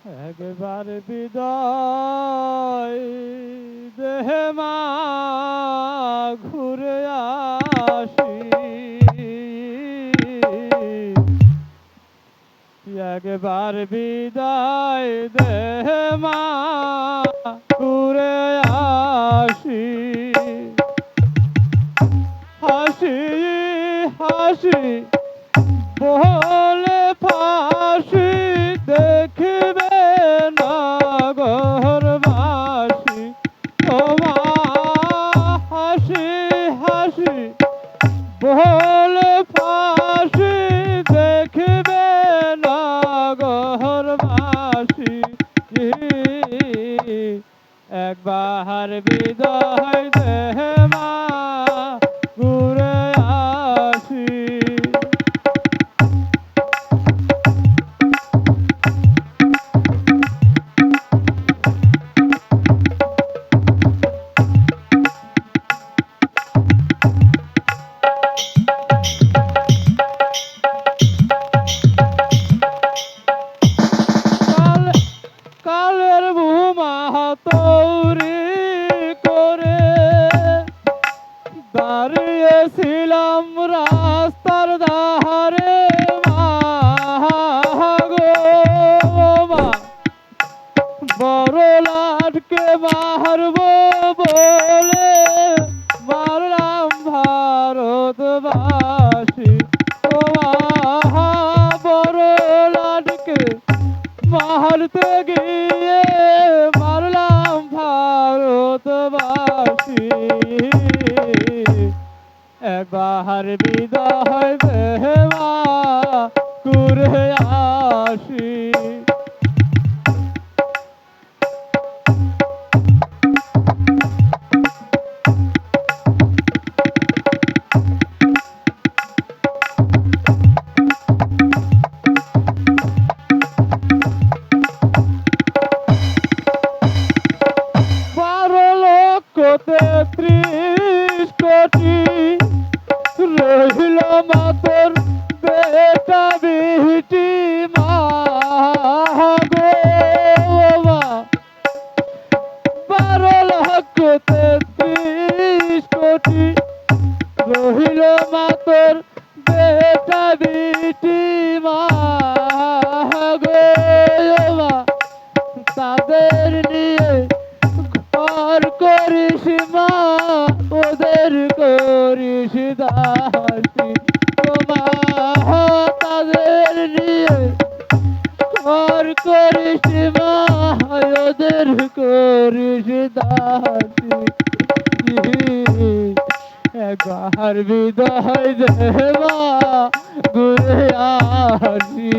একবার বিদায় দেহে মা ঘুরে আসি, একবার বিদায় দেহে মা ঘুরে আসি। হাসি হাসি বলে ফাঁসি দেখবে নগরবাসী, তোমার হাসি হাসি বলে ফাঁসি দেখবে নগরবাসী। একবার বিদায় দেহে মা ঘুরে আসি। কালের ভূমা তৈরি করে দাঁড়িয়েছিলাম রাস্তার ধারে মা গো মা, বড় লাটকে মারবো বলে মারলাম ভারতবাসী। ও মা, বড় লাটকে মারতে গিয়ে মারলাম ভারতবাসী। একবার বিদায় দেহে মা ঘুরে আসি। তেত্রিশ কোটি রহিল মাতর বেটা বিটি মা গো মা, 12,33 কোটি রহিল মাতর বেটা বিটি মা গো মা, তাদের নিয়ে ঘর করিস মা, ওদের করিস দাসী। ও মা, তাদের নিয়ে ঘর করিস মা, ওদের করিস দাসী। একবার বিদায় দে মা ঘুরে আসি।